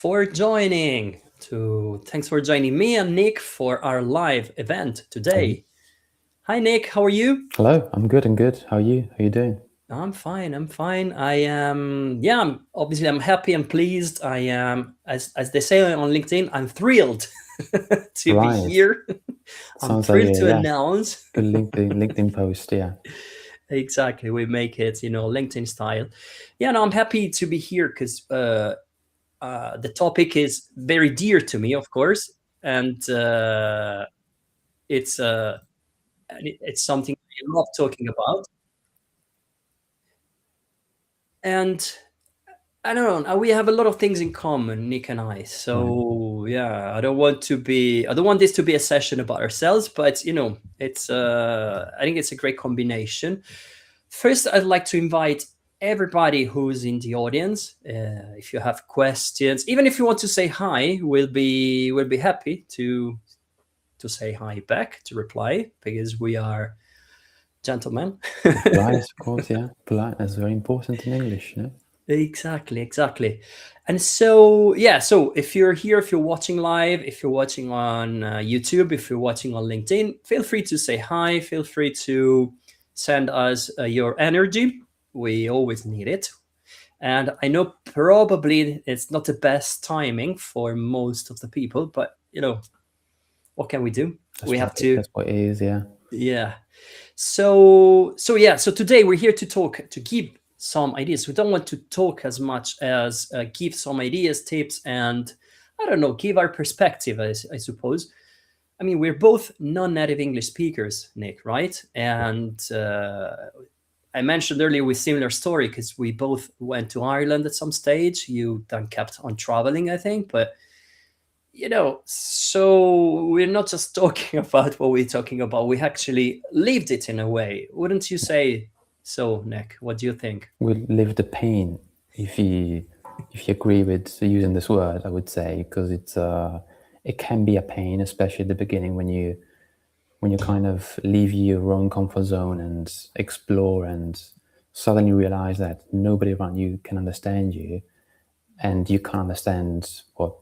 for joining. Thanks for joining me and Nick for our live event Mhm. today. Hi Nick, how are you? Hello, I'm good and good. How are you? How you doing? I'm fine. I'm fine. I am. Yeah. I'm happy and pleased. I am, as they say on LinkedIn, I'm thrilled to be Right. here. I'm Sounds like thrilled a to yeah, announce. good LinkedIn post. Yeah. Exactly. We make it, LinkedIn style. Yeah. No, I'm happy to be here because the topic is very dear to me, of course, and it's it's something I love talking about. And I don't know, we have a lot of things in common, Nick and I. Right. So yeah, I don't want this to be a session about ourselves, but it's I think it's a great combination. First, I'd like to invite everybody who's in the audience. If you have questions, even if you want to say hi, we'll be happy to say hi back, to reply, because we are gentlemen. Polite, of course. Yeah. Politeness is very important in English. You know. Exactly, exactly. And so, yeah, so if you're here, if you're watching live, if you're watching on YouTube, if you're watching on LinkedIn, feel free to say hi. Feel free to send us your energy. We always need it. And I know probably it's not the best timing for most of the people, but what can we do? That's We what have to, that's what it is. Yeah. yeah. So today we're here to talk, to give some ideas. We don't want to talk as much as give some ideas, tips, and I don't know, give our perspective, I suppose. I mean, we're both non-native English speakers, Nick, right? And I mentioned earlier with similar story because we both went to Ireland at some stage. You then kept on traveling, I think, but so we're not just talking about what we're talking about. We actually lived it in a way. Wouldn't you say so, Nick? What do you think? We live the pain. If you if you agree with using this word, I would say because it can be a pain, especially at the beginning when you kind of leave your own comfort zone and explore and suddenly realize that nobody around you can understand you and you can't understand what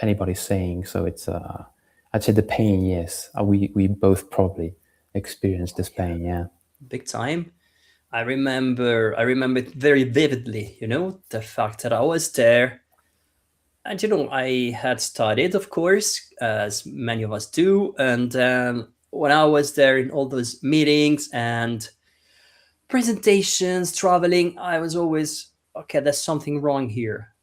anybody's saying. So I'd say the pain, yes. We both probably experienced this pain, yeah. Big time. I remember it very vividly, the fact that I was there. And I had studied, of course, as many of us do. And when I was there in all those meetings and presentations, traveling, I was always, okay, there's something wrong here.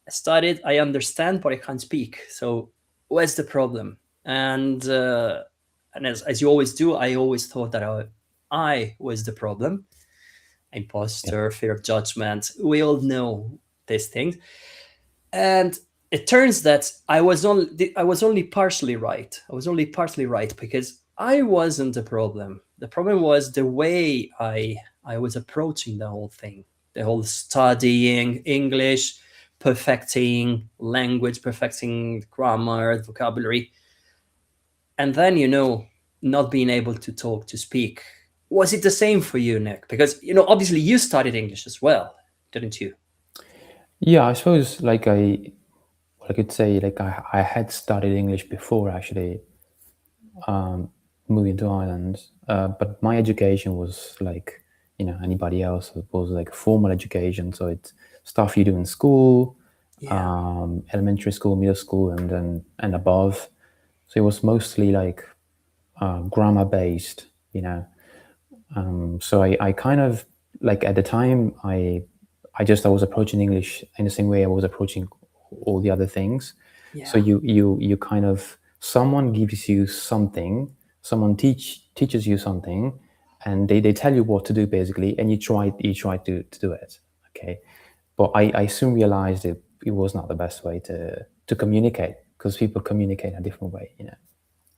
I studied, I understand, but I can't speak. So where's the problem? And as you always do, I always thought that I was the problem. Yeah. Imposter, fear of judgment. We all know these things. And it turns that I was only partially right. I was only partly right because I wasn't the problem. The problem was the way I was approaching the whole thing, the whole studying English, perfecting language, perfecting grammar, vocabulary, and then not being able to talk, to speak. Was it the same for you, Nick? Because obviously you studied English as well, didn't you? Yeah, I suppose I could say like I had studied English before actually um, moving to Ireland, but my education was like anybody else. It was like formal education, so it's stuff you do in school, Yeah. elementary school, middle school, and above. So it was mostly like grammar based, you know. So I kind of like at the time I was approaching English in the same way I was approaching all the other things. So Yeah. you kind of someone gives you something, someone teaches you something, and they tell you what to do basically, and you try to do it. Okay, but I soon realized it was not the best way to communicate because people communicate a different way. You know.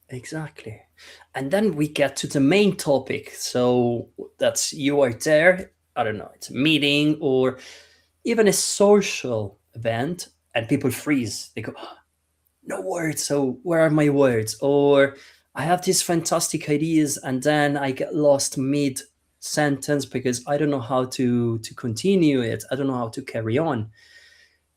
Exactly. And then we get to the main topic. So that's you are there, I don't know, it's a meeting or even a social event, and people freeze. They go, "Ah, no words. So where are my words?" Or I have these fantastic ideas and then I get lost mid sentence because I don't know how to continue it. I don't know how to carry on.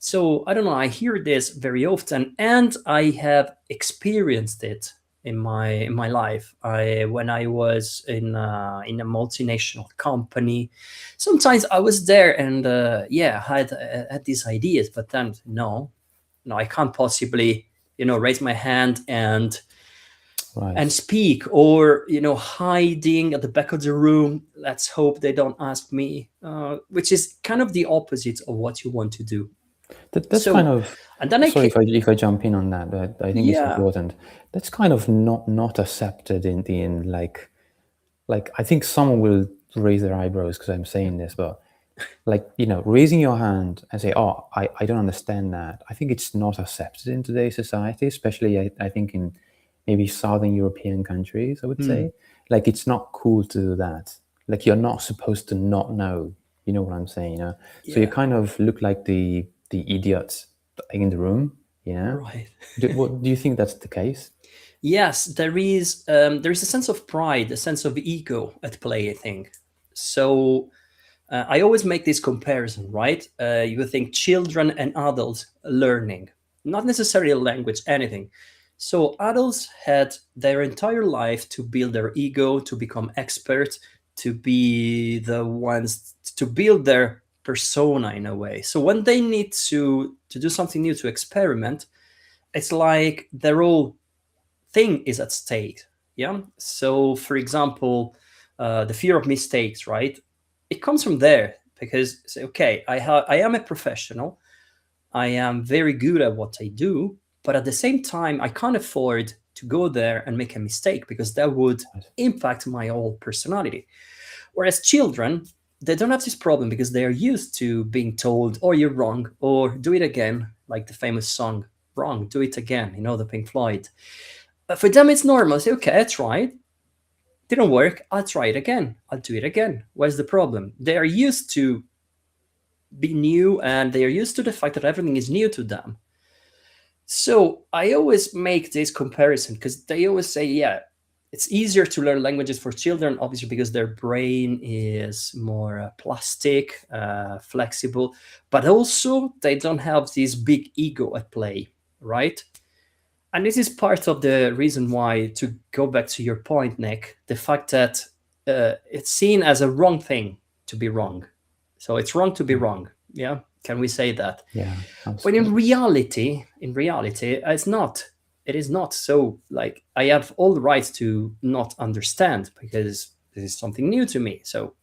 So I don't know. I hear this very often, and I have experienced it in my life. I when I was in a multinational company, sometimes I was there and yeah, had these ideas, but then no, I can't possibly raise my hand and Right. speak, or hiding at the back of the room. Let's hope they don't ask me, which is kind of the opposite of what you want to do. That's kind So, of, and then I sorry came, if I jump in on that, but I think it's yeah, important. That's kind of not accepted in like I think someone will raise their eyebrows because I'm saying this, but like raising your hand and say, oh, I don't understand that, I think it's not accepted in today's society, especially I think in maybe southern European countries, I would hmm, say. Like it's not cool to do that. Like you're not supposed to not know, you know what I'm saying, so you yeah, kind of look like the idiot in the room, right. what do you think that's the case? Yes, there is a sense of pride, a sense of ego at play, I think. So I always make this comparison, right? You think children and adults learning, not necessarily a language, anything. So adults had their entire life to build their ego, to become experts, to be the ones to build their persona in a way. So when they need to do something new, to experiment, it's like their whole thing is at stake. Yeah. So, for example, the fear of mistakes, right? It comes from there because say, okay, I am a professional. I am very good at what I do, but at the same time, I can't afford to go there and make a mistake because that would Right. impact my whole personality. Whereas children, they don't have this problem because they are used to being told, "Oh, you're wrong," or "Do it again," like the famous song "Wrong, Do It Again," the Pink Floyd. But for them, it's normal. Say, okay, I tried. Didn't work. I'll try it again. I'll do it again. Where's the problem? They are used to be new and they are used to the fact that everything is new to them. So I always make this comparison because they always say, yeah, it's easier to learn languages for children, obviously, because their brain is more plastic, flexible, but also they don't have this big ego at play, right? And this is part of the reason why, to go back to your point, Nick, the fact that it's seen as a wrong thing to be wrong. So it's wrong to be Yeah, wrong. Yeah, can we say that? yeah, But absolutely. in reality, it's not. It is not. So, like, I have all the right to not understand because this is something new to me. So,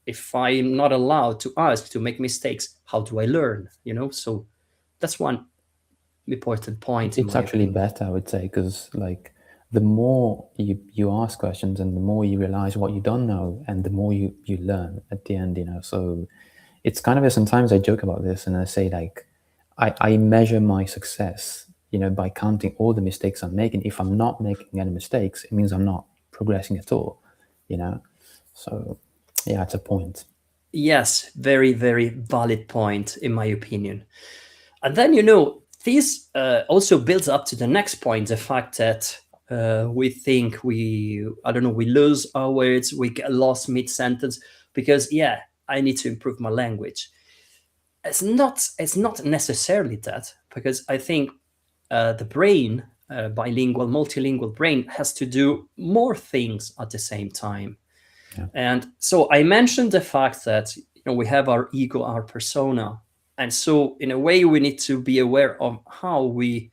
if I'm not allowed to ask, to make mistakes, how do I learn? So that's one important point, in It's my actually opinion. better, I would say, because like the more you ask questions and the more you realize what you don't know and the more you learn at the end, so it's kind of, sometimes I joke about this and I say like I measure my success, by counting all the mistakes I'm making. If I'm not making any mistakes, it means I'm not progressing at all, you know so yeah, it's a point. Yes, very, very valid point, in my opinion. And then, this also builds up to the next point, the fact that we think I don't know, we lose our words, we get lost mid sentence because, yeah, I need to improve my language. It's not necessarily that, because I think the brain, bilingual, multilingual brain, has to do more things at the same time. Yeah, And so I mentioned the fact that we have our ego, our persona, and so in a way we need to be aware of how we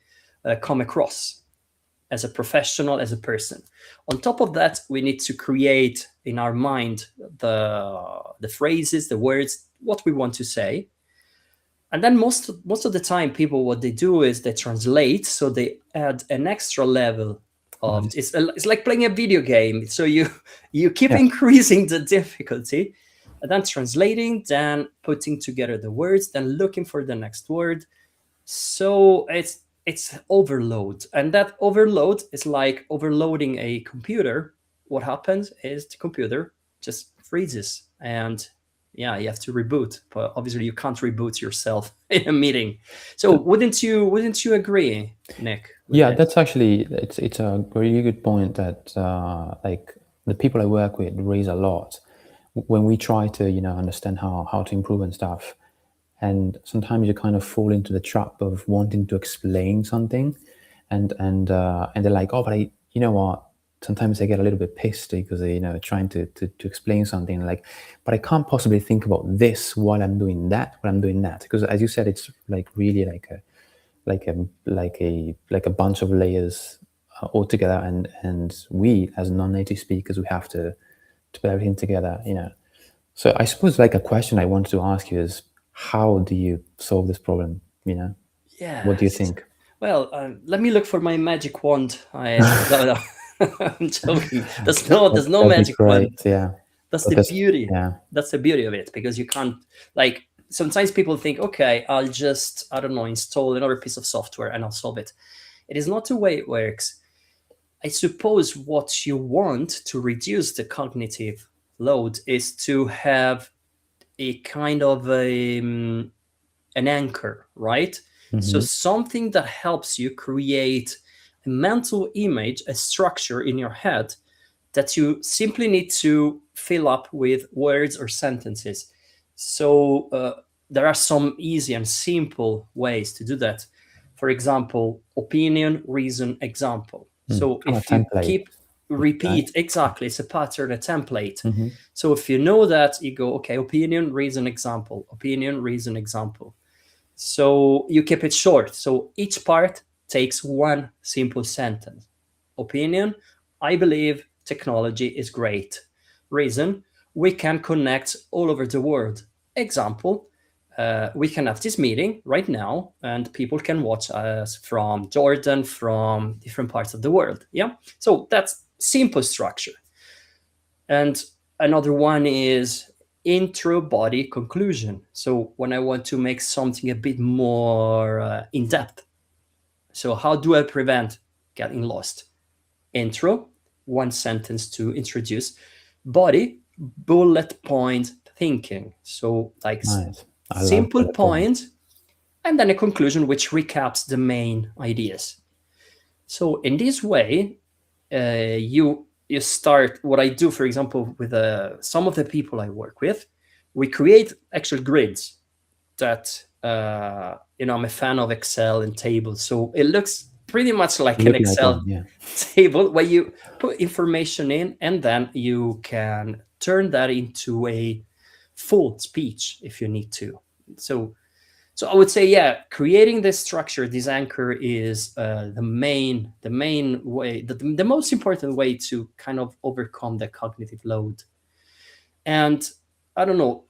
come across as a professional, as a person. On top of that, we need to create in our mind the phrases, the words, what we want to say. And then most of the time, people, what they do is they translate, so they add an extra level of, right. it's like playing a video game. So you keep Yeah, increasing the difficulty, and then translating, then putting together the words, then looking for the next word. So it's overload, and that overload is like overloading a computer. What happens is the computer just freezes, and yeah, you have to reboot. But obviously, you can't reboot yourself in a meeting. So that, wouldn't you agree, Nick, with yeah, this? that's actually, it's a really good point that like the people I work with raise a lot when we try to understand how to improve and stuff. and sometimes you kind of fall into the trap of wanting to explain something, and they're like, oh, but you know what? Sometimes they get a little bit pissed because they, trying to explain something like, but I can't possibly think about this while I'm doing that, because as you said, it's like really like a bunch of layers all together, and we as non-native speakers, we have to put everything together, So I suppose like a question I wanted to ask you is, how do you solve this problem? What do you Yes. think? Well, let me look for my magic wand. No, no. I'm joking. There's no That'd be magic wand. great. Yeah. That's the Because beauty. yeah. That's the beauty of it, because you can't, like, sometimes people think, okay, I'll just, I don't know, install another piece of software and I'll solve it. It is not the way it works. I suppose what you want to reduce the cognitive load is to have a kind of an anchor, right? So Hmm. something that helps you create a mental image, a structure in your head that you simply need to fill up with words or sentences. So there are some easy and simple ways to do that. For example, opinion, reason, example. So Kind of if you template, keep you could say. repeat, exactly, it's a pattern, a template. Hmm. So if you know that, you go, okay, opinion, reason, example, opinion, reason, example. So you keep it short. So each part takes one simple sentence. Opinion, I believe technology is great. Reason, we can connect all over the world. Example, we can have this meeting right now and people can watch us from Jordan, from different parts of the world. Yeah. So that's simple structure. And another one is intro, body, conclusion. So when I want to make something a bit more in depth, so how do I prevent getting lost? Intro, one sentence to introduce. Body, bullet point thinking. So like Nice. I love simple bullet point. point, and then a conclusion which recaps the main ideas. So in this way, you start. What I do, for example, with some of the people I work with, we create actual grids that I'm a fan of Excel and tables, so it looks pretty much like an Look like Excel one, yeah. table where you put information in and then you can turn that into a full speech if you need to. So I would say, yeah, creating this structure, this anchor is the main way, the most important way to kind of overcome the cognitive load. And I don't know,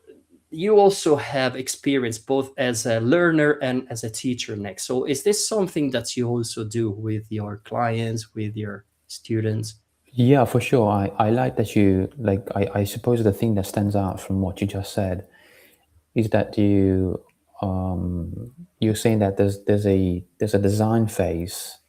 you also have experience both as a learner and as a teacher, Nick. So is this something that you also do with your clients, with your students? Yeah, for sure. I like that you like. I suppose the thing that stands out from what you just said is that um, you're saying that there's a design phase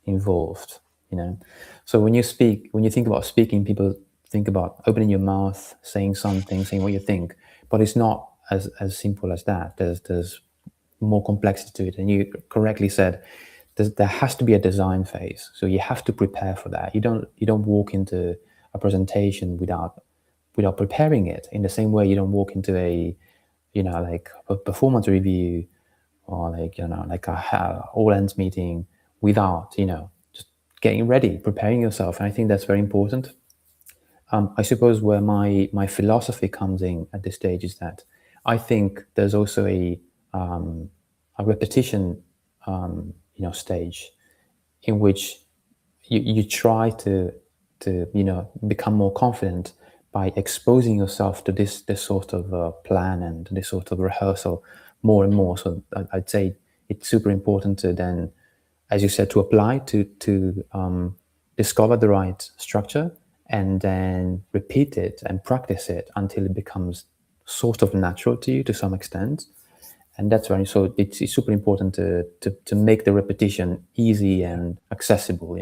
involved. You know, so when you think about speaking, people think about opening your mouth, saying something, saying what you think, but it's not as simple as that. There's more complexity to it, and you correctly said there has to be a design phase. So you have to prepare for that. You don't walk into a presentation without preparing it. In the same way, you don't walk into a like a performance review, or like like a all ends meeting without just getting ready, preparing yourself. And I think that's very important. I suppose where my philosophy comes in at this stage is that I think there's also a repetition stage in which you try to become more confident by exposing yourself to this sort of plan and this sort of rehearsal more and more. So I'd say it's super important to then, as you said, to apply to discover the right structure and then repeat it and practice it until it becomes sort of natural to you to some extent. And that's why, so it's super important to make the repetition easy and accessible,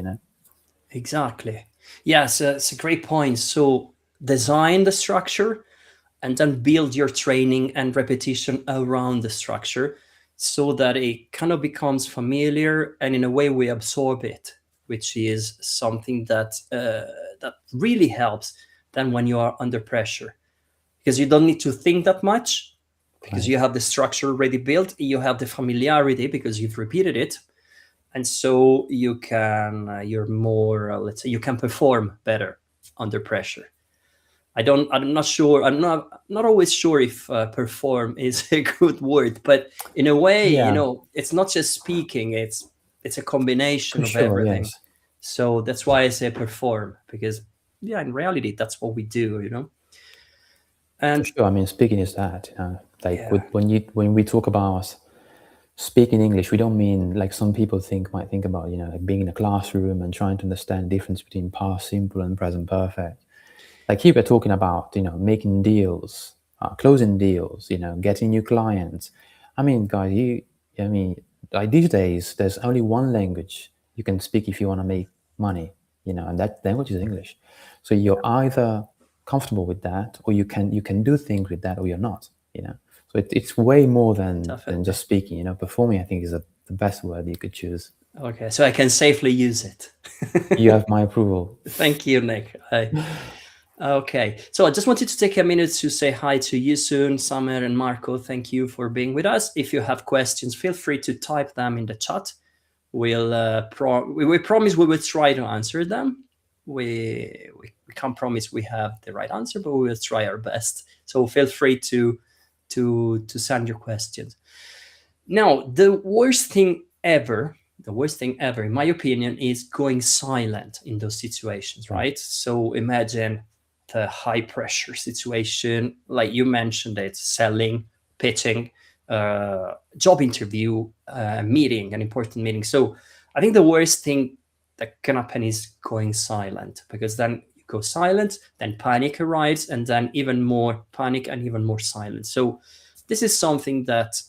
Exactly. Yes, it's a great point. So design the structure and then build your training and repetition around the structure so that it kind of becomes familiar and in a way we absorb it, which is something that really helps then when you are under pressure, because you don't need to think that much. because Right. you have the structure already built, you have the familiarity because you've repeated it, and so you're more, let's say, you can perform better under pressure. I'm not sure, I'm not always sure if perform is a good word, but in a way, Yeah, it's not just speaking, it's a combination for of sure. everything. Yes, So that's why I say perform, because yeah, in reality that's what we do. for And sure. I mean, speaking is that. Like yeah, when we talk about speaking English, we don't mean like some people might think about, like being in a classroom and trying to understand the difference between past simple and present perfect. Like here we're talking about, making deals, closing deals, getting new clients. I mean, guys, I mean, like these days, there's only one language you can speak if you want to make money, and that language is English. So you're either comfortable with that, or you can do things with that, or you're not, So it's way more than definitely. just speaking. Performing, I think, is the best word you could choose. Okay, so I can safely use it. You have my approval. Thank you, Nick. Okay, so I just wanted to take a minute to say hi to you soon, Samer and Marco. Thank you for being with us. If you have questions, feel free to type them in the chat. We promise we will try to answer them. We can't promise we have the right answer, but we will try our best. So feel free to send your questions. Now, the worst thing ever, in my opinion, is going silent in those situations, Right. right? So imagine the high pressure situation, like you mentioned it, selling, pitching, job interview, meeting, an important meeting. So I think the worst thing that can happen is going silent, because then you go silent, then panic arrives, and then even more panic and even more silence. So this is something that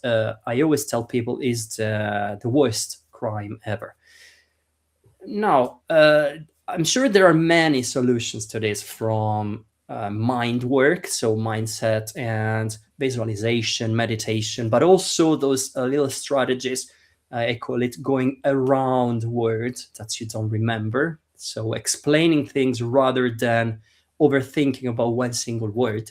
I always tell people is the worst crime ever. Now, I'm sure there are many solutions to this, from mind work, so mindset and visualization, meditation, but also those little strategies. I call it going around words that you don't remember. So explaining things rather than overthinking about one single word.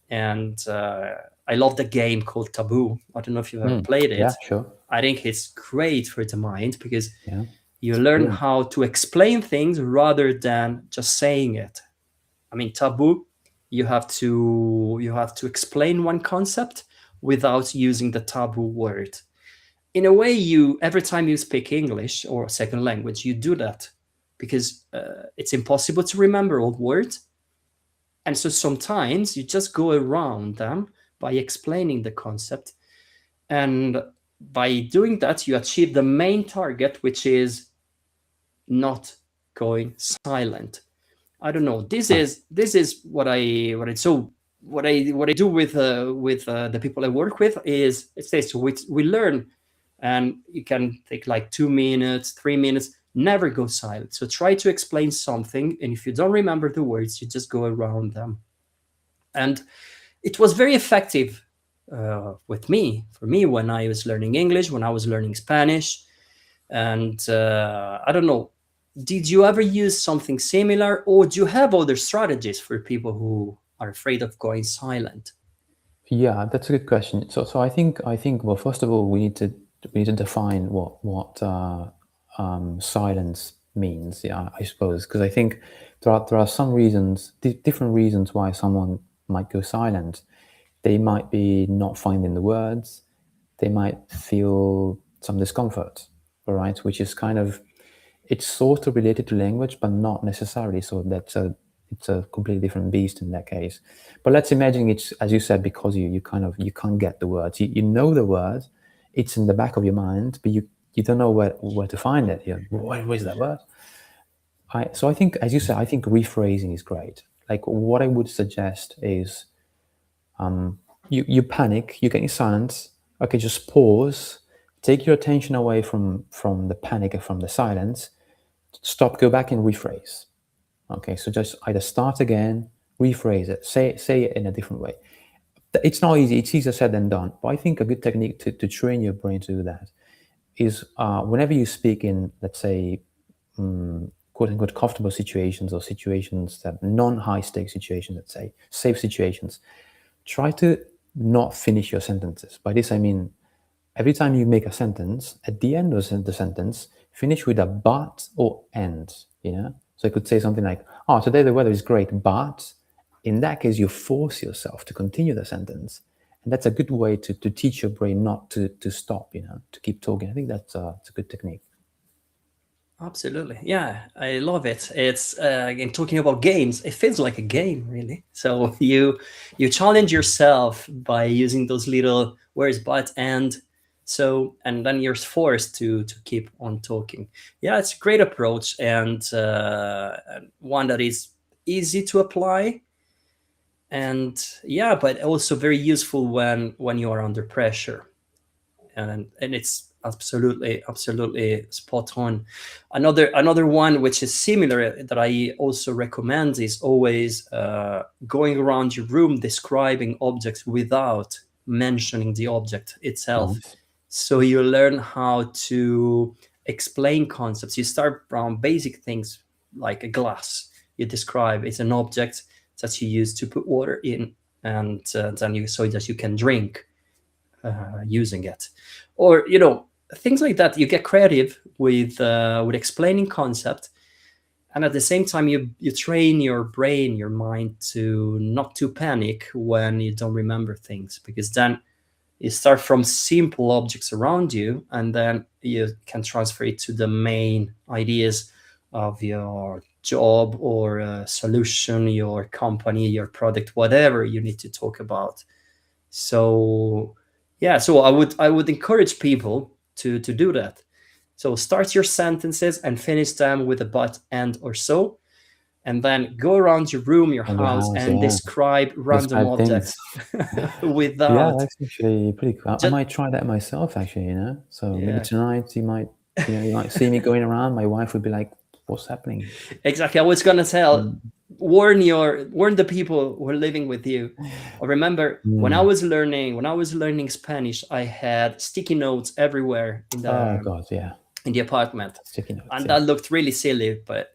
And I love the game called Taboo. I don't know if you've ever played Yeah, it. sure. I think it's great for the mind because Yeah, you it's learn brilliant. how to explain things rather than just saying it. I mean, Taboo, you have to explain one concept without using the taboo word. In a way, you every time you speak English or a second language, you do that because it's impossible to remember old words, and so sometimes you just go around them by explaining the concept. And by doing that, you achieve the main target, which is not going silent. I don't know. Right. This is what I do with the people I work with is it's this. We learn, and you can take like 2 minutes, 3 minutes. Never go silent. So try to explain something, and if you don't remember the words, you just go around them. And it was very effective for me when I was learning English, when I was learning Spanish. And I don't know, did you ever use something similar, or do you have other strategies for people who are afraid of going silent? Yeah, that's a good question. So I think well, first of all, we need to define what silence means. Yeah, I suppose, because I think there are some reasons, different reasons why someone might go silent. They might be not finding the words. They might feel some discomfort, all right, which is kind of, it's sort of related to language, but not necessarily. So it's a completely different beast in that case. But let's imagine it's, as you said, because you can't get the words. You know the words, it's in the back of your mind, but you don't know where to find it. Where's that word? So I think, as you said, I think rephrasing is great. Like what I would suggest is, you panic, you get in silence. Okay, just pause, take your attention away from the panic and from the silence. Stop, go back and rephrase. Okay, so just either start again, rephrase it, say it in a different way. It's not easy, it's easier said than done, but I think a good technique to train your brain to do that is, whenever you speak in, let's say, quote unquote comfortable situations, or situations that non high stake situations, let's say safe situations, try to not finish your sentences. By this I mean every time you make a sentence, at the end of the sentence, finish with a but or and. You know, so I could say something like, "Oh, today the weather is great, but." In that case, you force yourself to continue the sentence, and that's a good way to teach your brain not to stop. You know, to keep talking. I think that's a good technique. Absolutely. Yeah, I love it. It's again talking about games. It feels like a game, really. So you challenge yourself by using those little where's but and so, and then you're forced to keep on talking. Yeah, it's a great approach and one that is easy to apply, and yeah, but also very useful when you are under pressure, and it's absolutely spot on. Another one which is similar that I also recommend is always going around your room describing objects without mentioning the object itself. Nice. So you learn how to explain concepts. You start from basic things like a glass. You describe it's an object that you use to put water in, and then you so that you can drink using it, or things like that. You get creative with explaining concept, and at the same time you train your brain, your mind, to not to panic when you don't remember things, because then you start from simple objects around you, and then you can transfer it to the main ideas of your job or solution, your company, your product, whatever you need to talk about. So yeah, so I would encourage people to do that. So start your sentences and finish them with a but, and, or so, and then go around your room, your And your house, house, and yeah. describe random Describe things. objects Yeah, without that's actually pretty cool. I just might try that myself, actually. You know, so maybe yeah. tonight you might see me going around. My wife would be like, "What's happening?" Exactly. I was gonna tell, Mm. warn the people who are living with you. I remember Mm. when I was learning Spanish, I had sticky notes everywhere Oh God, yeah. in the apartment, Sticky notes, and yeah. that looked really silly. But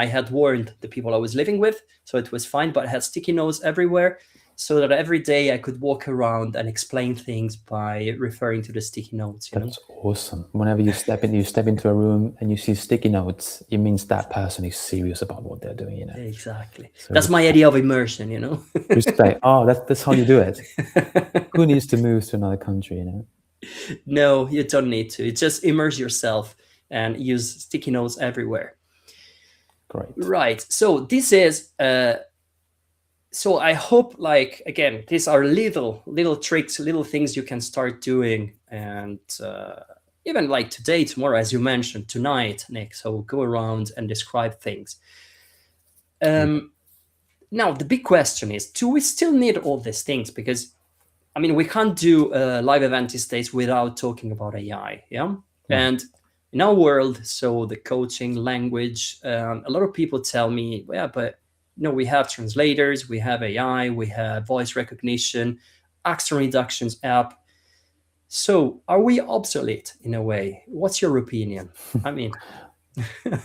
I had warned the people I was living with, so it was fine. But I had sticky notes everywhere, so that every day I could walk around and explain things by referring to the sticky notes. That's awesome. Whenever you step into a room and you see sticky notes, it means that person is serious about what they're doing. You know, Exactly. so That's my respect. idea of immersion. Respect. Oh, that's how you do it. Who needs to move to another country? You know. No, you don't need to. Just immerse yourself and use sticky notes everywhere. Great. Right. So this is so I hope, like, again, these are little tricks, little things you can start doing, and even like today, tomorrow, as you mentioned, tonight, Nick. So go around and describe things. Yeah. Um, Now the big question is: do we still need all these things? Because I mean, we can't do a live event these days without talking about AI. Yeah, Right. and in our world, so the coaching language, a lot of people tell me, yeah, but we have translators, we have AI, we have voice recognition, accent reductions app. So are we obsolete in a way? What's your opinion? I mean,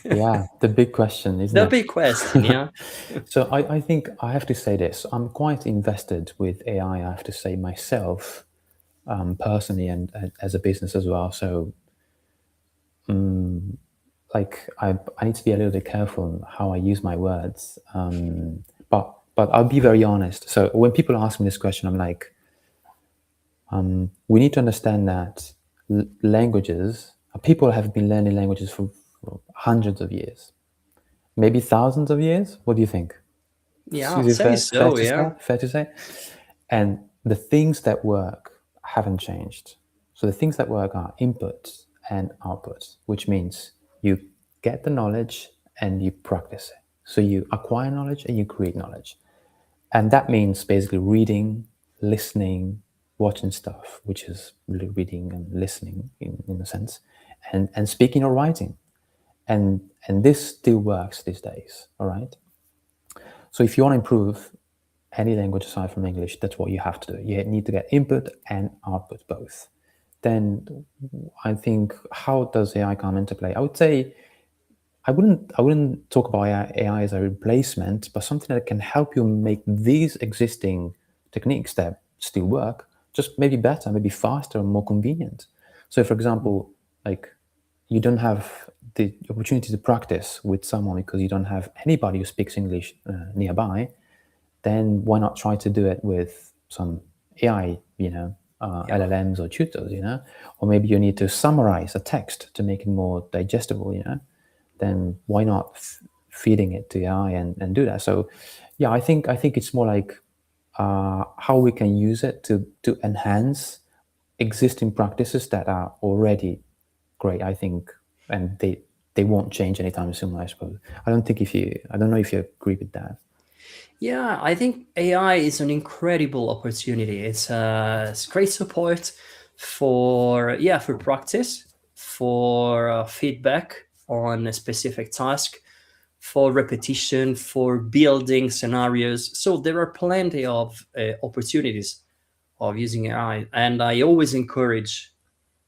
Yeah, the big question, isn't the it? big question, yeah. So I think I have to say this. I'm quite invested with AI, I have to say myself, personally and as a business as well. So, like, I need to be a little bit careful on how I use my words. But I'll be very honest. So when people ask me this question, I'm like, we need to understand that languages, people have been learning languages for hundreds of years, maybe thousands of years. What do you think? Yeah, Is I'll it say fair so, to yeah. say? Fair to say? And the things that work haven't changed. So the things that work are inputs and outputs, which means you get the knowledge and you practice it. So you acquire knowledge and you create knowledge. And that means basically reading, listening, watching stuff, which is really reading and listening in a sense, and speaking or writing. And this still works these days, all right? So if you want to improve any language aside from English, that's what you have to do. You need to get input and output both. Then I think, how does AI come into play? I would say I wouldn't talk about AI as a replacement, but something that can help you make these existing techniques that still work, just maybe better, maybe faster, and more convenient. So, for example, like you don't have the opportunity to practice with someone because you don't have anybody who speaks English nearby, then why not try to do it with some AI, Yeah. LLMs or tutors, or maybe you need to summarize a text to make it more digestible, then why not feeding it to AI and do that? So, yeah, I think it's more like how we can use it to enhance existing practices that are already great. I think, and they won't change anytime soon. I suppose. I don't know if you agree with that. Yeah, I think AI is an incredible opportunity. It's great support for, yeah, for practice, for feedback on a specific task, for repetition, for building scenarios. So there are plenty of opportunities of using AI, and I always encourage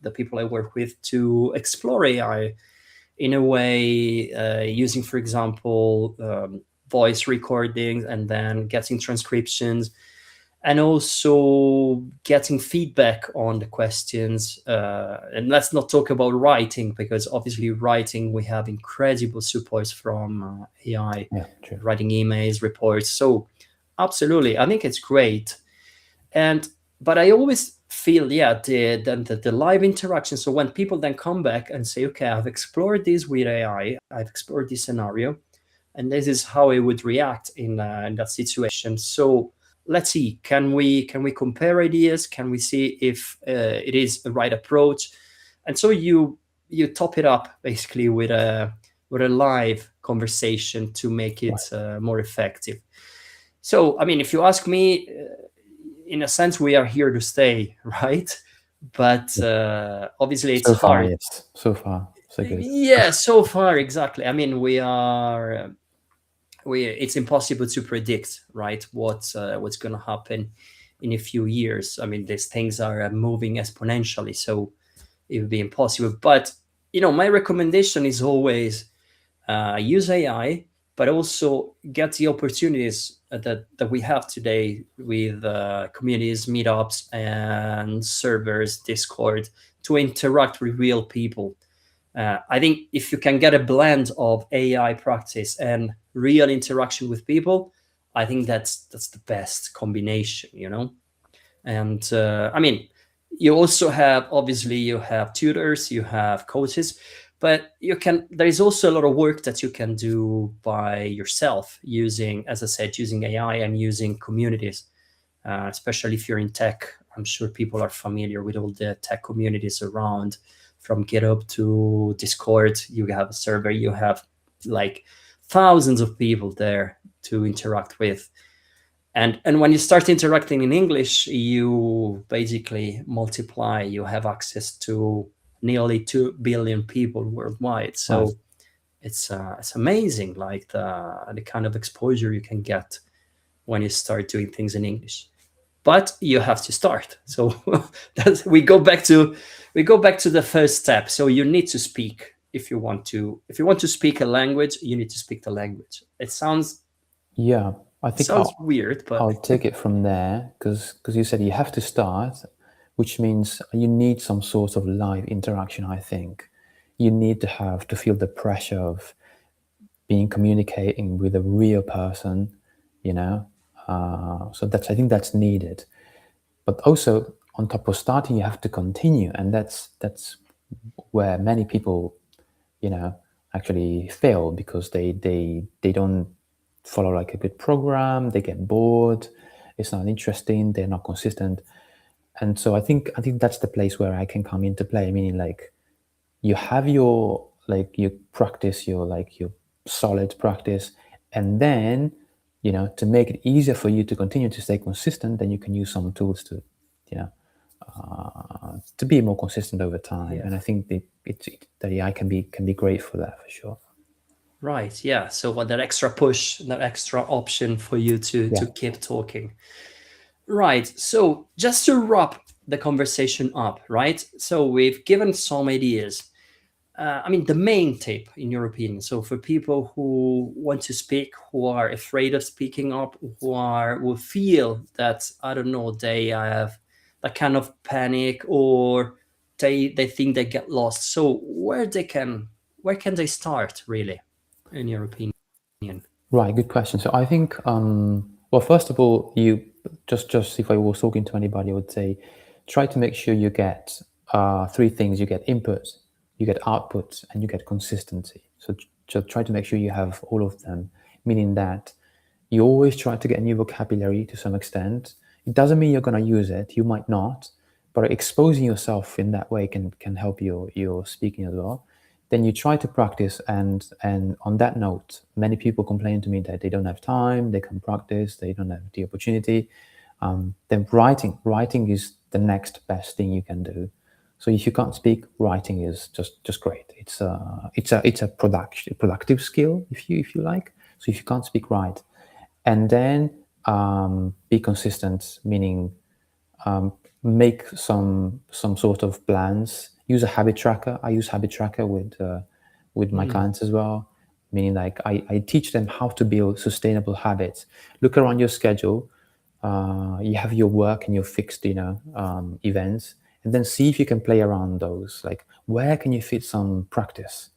the people I work with to explore AI in a way, using, for example, voice recordings and then getting transcriptions, and also getting feedback on the questions. And let's not talk about writing, because obviously writing, we have incredible support from AI, Yeah, true. writing emails, reports. So absolutely, I think it's great. And but I always feel, yeah, the live interaction. So when people then come back and say, okay, I've explored this with AI, I've explored this scenario, and this is how I would react in that situation. So let's see, can we compare ideas? Can we see if it is the right approach? And so you top it up basically with a live conversation to make Right. it more effective. So I mean, if you ask me, in a sense, we are here to stay, right? But Yeah. obviously, it's So far, hard. yes. So far, so good. Yeah, so far, exactly. I mean, we it's impossible to predict, right? What's going to happen in a few years. I mean, these things are moving exponentially, so it would be impossible. But my recommendation is always use AI, but also get the opportunities that we have today with communities, meetups, and servers, Discord, to interact with real people. I think if you can get a blend of AI practice and real interaction with people, I think that's the best combination. And I mean, you also have, obviously, you have tutors, you have coaches, but there is also a lot of work that you can do by yourself, using, as I said, using AI and using communities, especially if you're in tech. I'm sure people are familiar with all the tech communities around, from GitHub to Discord. You have a server, you have like thousands of people there to interact with. And when you start interacting in English, you basically multiply. You have access to nearly 2 billion people worldwide. Right. So it's amazing, like the kind of exposure you can get when you start doing things in English. But you have to start. So we go back to the first step. So you need to speak. If you want to speak a language, you need to speak the language. It sounds Yeah, I it think sounds weird, but I'll take it from there because you said you have to start, which means you need some sort of live interaction. I think you need to feel the pressure of being communicating with a real person, you know. So I think that's needed. But also on top of starting, you have to continue, and that's where many people, you know, actually fail because they don't follow like a good program. They get bored. It's not interesting. They're not consistent, and so I think that's the place where I can come into play. Meaning like you have your like you practice your solid practice, and then to make it easier for you to continue to stay consistent, then you can use some tools to you know to be more consistent over time. yeah. And I think that AI can be great for that for sure. Right, yeah. So what, that extra push, that extra option for you to Yeah. to keep talking. Right. So just to wrap the conversation up, right? So we've given some ideas. I mean, the main tip, in your opinion, so for people who want to speak, who are afraid of speaking up, who feel that, I don't know, they have that kind of panic, or they think they get lost. So where can they start, really, in your opinion? Right, good question. So I think, well, first of all, you just if I was talking to anybody, I would say, try to make sure you get three things: you get input, you get output, and you get consistency. So just try to make sure you have all of them, meaning that you always try to get new vocabulary to some extent. It doesn't mean you're going to use it; you might not, but exposing yourself in that way can help your speaking as well. Then you try to practice, and on that note, many people complain to me that they don't have time, they can practice, they don't have the opportunity. Then writing is the next best thing you can do. So if you can't speak, writing is just great. It's a productive skill, if you like. So if you can't speak, write. And then be consistent, meaning make some sort of plans. Use a habit tracker. I use habit tracker with my clients as well, meaning like I teach them how to build sustainable habits. Look around your schedule. You have your work and your fixed events, and then see if you can play around those. Like, where can you fit some practice?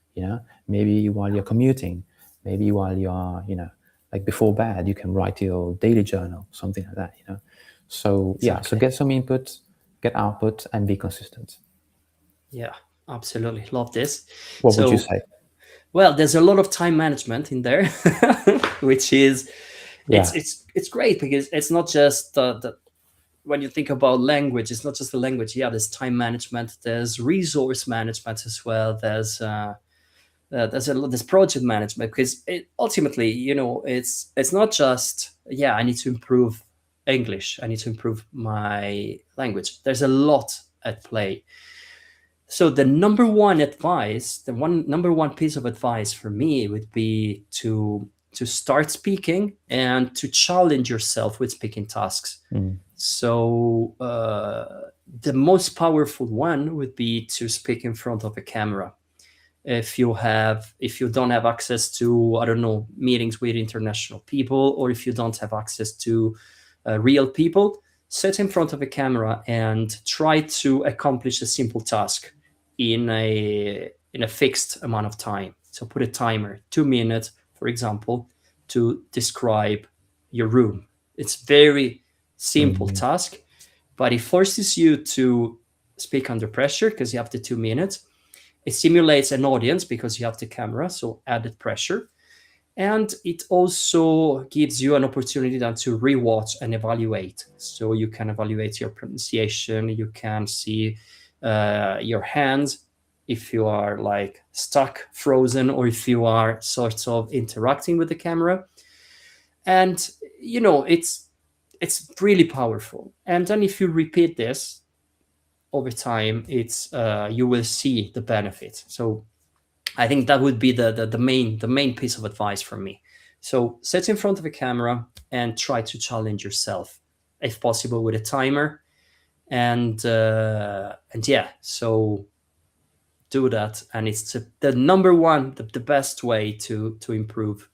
Maybe while you're commuting, maybe while you're like before bed, you can write your daily journal, something like that. So yeah, so Exactly. get some input, get output, and be consistent. Yeah, absolutely. Love this. What would you So, say? well, there's a lot of time management in there, which is Yeah. it's great, because it's not just the when you think about language, it's not just the language. Yeah, there's time management, there's resource management as well. There's project management, because ultimately, it's not just, yeah, I need to improve English, I need to improve my language. There's a lot at play. So the number one piece of advice for me would be to start speaking and to challenge yourself with speaking tasks. Mm. So the most powerful one would be to speak in front of a camera. If you don't have access to, I don't know, meetings with international people, or if you don't have access to real people, sit in front of a camera and try to accomplish a simple task in a fixed amount of time. So put a timer, 2 minutes, for example, to describe your room. It's very simple Mm. task, but it forces you to speak under pressure, because you have the 2 minutes. It simulates an audience because you have the camera, so added pressure. And it also gives you an opportunity then to rewatch and evaluate. So you can evaluate your pronunciation, you can see your hands, if you are like stuck, frozen, or if you are sort of interacting with the camera. And it's really powerful. And then if you repeat this over time, it's you will see the benefits. So I think that would be the main piece of advice from me. So sit in front of a camera and try to challenge yourself, if possible, with a timer. And yeah, so do that, and it's the number one, the best way to improve.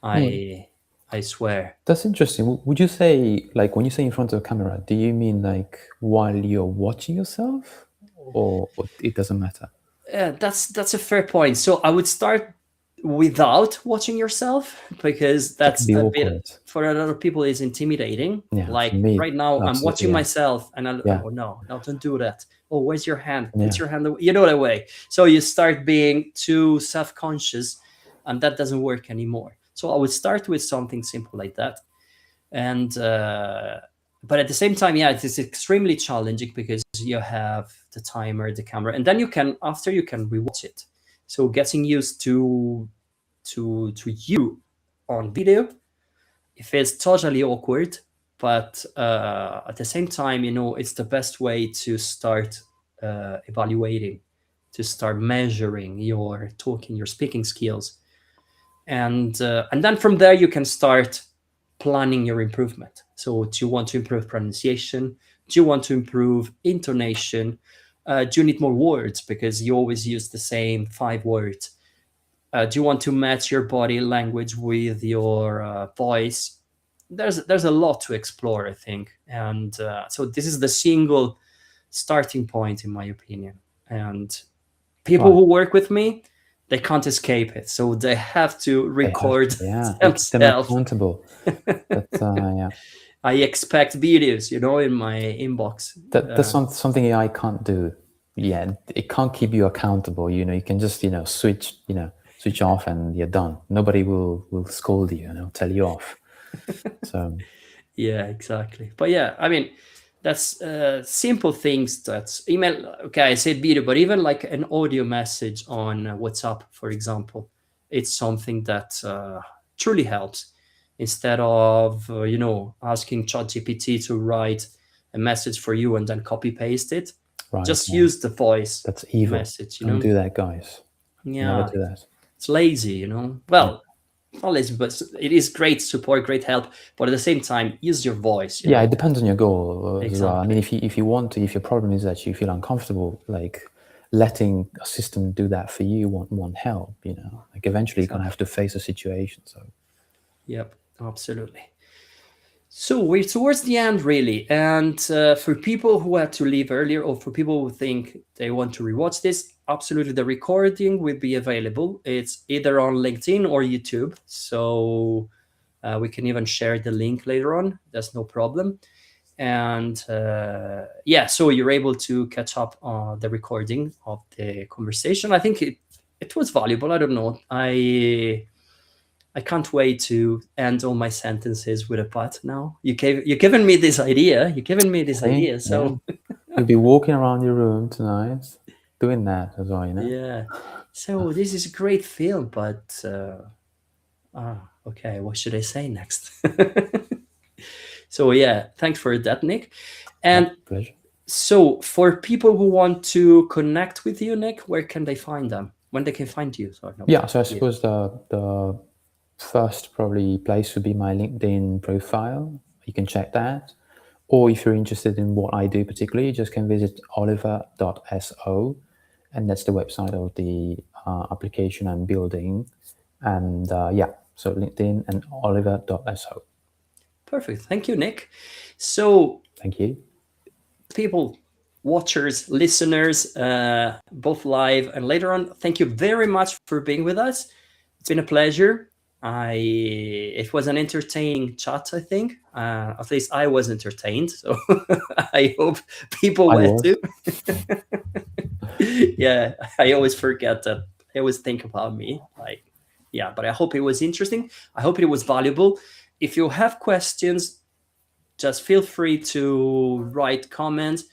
Mm. I swear. That's interesting. Would you say, like, when you say in front of a camera, do you mean like while you're watching yourself, or it doesn't matter? That's a fair point. So I would start without watching yourself, because That could that's be a bit, awkward. for a lot of people, is intimidating. Yeah, for Like me, right now, I'm absolutely. watching Yeah, myself, and yeah, oh no, no, don't do that. Oh, where's your hand? Put yeah. your hand away. You know that way. So you start being too self-conscious, and that doesn't work anymore. So I would start with something simple like that, and but at the same time, yeah, it is extremely challenging, because you have the timer, the camera, and then you can rewatch it. So getting used to you on video, it feels totally awkward, but at the same time, it's the best way to start evaluating, to start measuring your talking, your speaking skills. And then from there you can start planning your improvement. So do you want to improve pronunciation? Do you want to improve intonation? Do you need more words because you always use the same 5 words? Do you want to match your body language with your voice? There's a lot to explore, I think, and so this is the single starting point, in my opinion. And people Right. who work with me, they can't escape it, so they have to They have record to, yeah. They keep them themselves. accountable. But yeah, I expect videos, in my inbox. that's something AI can't do. Yeah, it can't keep you accountable. You can just switch off and you're done. Nobody will scold you and tell you off. So Yeah, exactly. But yeah, I mean, that's simple things that email. Okay, I said video, but even like an audio message on WhatsApp, for example, it's something that truly helps. Instead of asking ChatGPT to write a message for you and then copy paste it, right, just yeah, use the voice that's evil. message. Don't do that, guys. Never Yeah, do that. it's lazy. Yeah. Well, not lazy, but it is great support, great help. But at the same time, use your voice. Yeah, it depends on your goal as well. I mean, Exactly. if your problem is that you feel uncomfortable, like letting a system do that for you won't help. Like eventually you're gonna Exactly. have to face a situation. So Yep, absolutely. So we're towards the end, really. And for people who had to leave earlier, or for people who think they want to rewatch this, absolutely the recording will be available. It's either on LinkedIn or YouTube. So we can even share the link later on. That's no problem. And yeah, so you're able to catch up on the recording of the conversation. I think it was valuable. I don't know. I can't wait to end all my sentences with a but now. You're giving me this idea. You're giving me this see, idea. yeah, So you'll be walking around your room tonight doing that as well. yeah. So this is a great film, but okay, what should I say next? So yeah, thanks for that, Nick. Yeah, And pleasure. so for people who want to connect with you, Nick, where can they find them? When they can find you? Sorry, no. Yeah, so I Yeah. suppose the first probably place would be my LinkedIn profile. You can check that. Or if you're interested in what I do particularly, you just can visit oliver.so, and that's the website of the application I'm building. And yeah, so LinkedIn and oliver.so. Perfect. Thank you, Nick. So Thank you. people, watchers, listeners, both live and later on, thank you very much for being with us. It's been a pleasure. It was an entertaining chat, I think. At least I was entertained, so I hope people I were was. too. Yeah, I always forget that. I always think about me, like, yeah. But I hope it was interesting. I hope it was valuable. If you have questions, just feel free to write comments,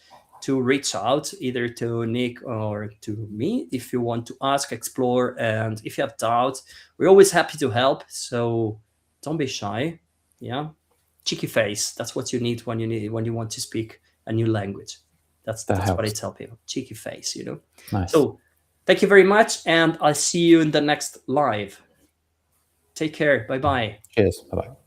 to reach out either to Nick or to me if you want to ask, explore, and if you have doubts, we're always happy to help. So don't be shy. Yeah, cheeky face. That's what you need when you want to speak a new language. That's That what I helps. tell people. Cheeky face. Nice. So thank you very much, and I'll see you in the next live. Take care. Bye bye. Cheers. Bye bye.